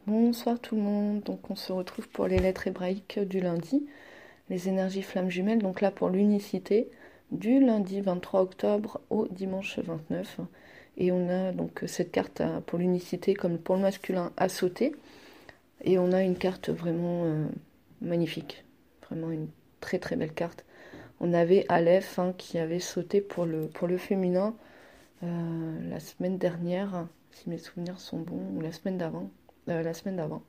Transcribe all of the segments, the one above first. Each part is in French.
Bonsoir tout le monde, donc on se retrouve pour les lettres hébraïques du lundi, les énergies flammes jumelles, donc là pour l'unicité, du lundi 23 octobre au dimanche 29. Et on a donc cette carte pour l'unicité comme pour le masculin à sauter, et on a une carte vraiment magnifique, vraiment une très très belle carte. On avait Aleph qui avait sauté pour le féminin la semaine dernière, si mes souvenirs sont bons, ou la semaine d'avant. La semaine d'avant.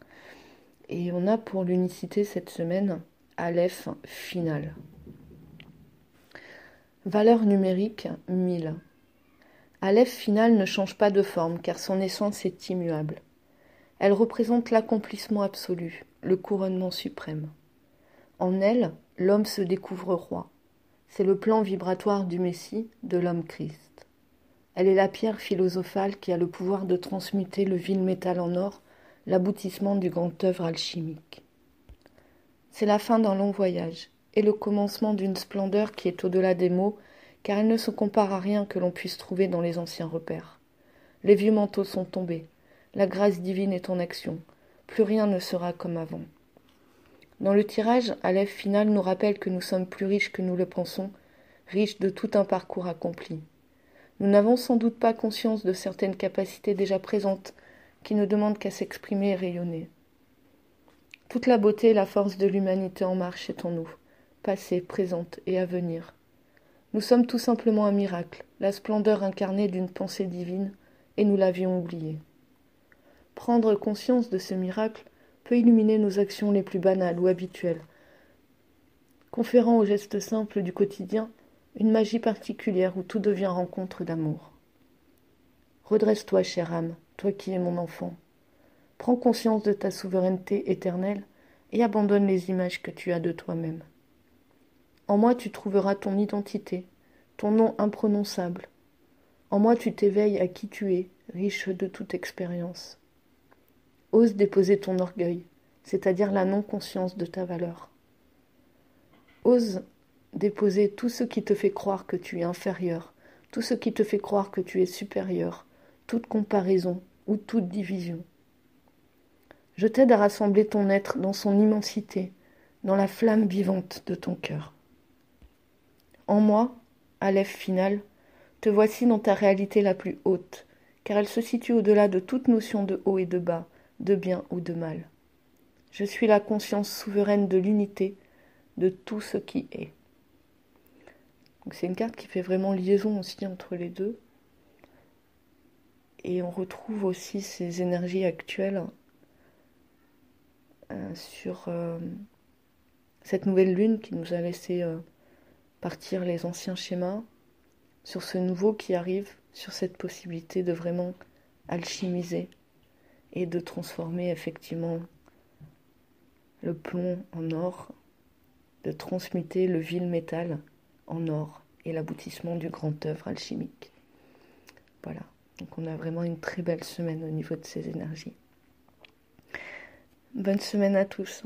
Et on a pour l'unicité cette semaine Aleph final. Valeur numérique 1000. Aleph final ne change pas de forme car son essence est immuable. Elle représente l'accomplissement absolu, le couronnement suprême. En elle, l'homme se découvre roi. C'est le plan vibratoire du Messie, de l'homme-Christ. Elle est la pierre philosophale qui a le pouvoir de transmuter le vil métal en or, l'aboutissement du grand œuvre alchimique. C'est la fin d'un long voyage, et le commencement d'une splendeur qui est au-delà des mots, car elle ne se compare à rien que l'on puisse trouver dans les anciens repères. Les vieux manteaux sont tombés, la grâce divine est en action, plus rien ne sera comme avant. Dans le tirage, Aleph final nous rappelle que nous sommes plus riches que nous le pensons, riches de tout un parcours accompli. Nous n'avons sans doute pas conscience de certaines capacités déjà présentes, qui ne demandent qu'à s'exprimer et rayonner. Toute la beauté et la force de l'humanité en marche est en nous, passée, présente et à venir. Nous sommes tout simplement un miracle, la splendeur incarnée d'une pensée divine, et nous l'avions oublié. Prendre conscience de ce miracle peut illuminer nos actions les plus banales ou habituelles, conférant aux gestes simples du quotidien une magie particulière où tout devient rencontre d'amour. Redresse-toi, chère âme, toi qui es mon enfant. Prends conscience de ta souveraineté éternelle et abandonne les images que tu as de toi-même. En moi tu trouveras ton identité, ton nom imprononçable. En moi tu t'éveilles à qui tu es, riche de toute expérience. Ose déposer ton orgueil, c'est-à-dire la non-conscience de ta valeur. Ose déposer tout ce qui te fait croire que tu es inférieur, tout ce qui te fait croire que tu es supérieur, toute comparaison ou toute division. Je t'aide à rassembler ton être dans son immensité, dans la flamme vivante de ton cœur. En moi, Aleph final, te voici dans ta réalité la plus haute, car elle se situe au-delà de toute notion de haut et de bas, de bien ou de mal. Je suis la conscience souveraine de l'unité, de tout ce qui est. Donc c'est une carte qui fait vraiment liaison aussi entre les deux. Et on retrouve aussi ces énergies actuelles sur cette nouvelle lune qui nous a laissé partir les anciens schémas, sur ce nouveau qui arrive, sur cette possibilité de vraiment alchimiser et de transformer effectivement le plomb en or, de transmuter le vil métal en or et l'aboutissement du grand œuvre alchimique. Voilà, donc on a vraiment une très belle semaine au niveau de ces énergies. Bonne semaine à tous.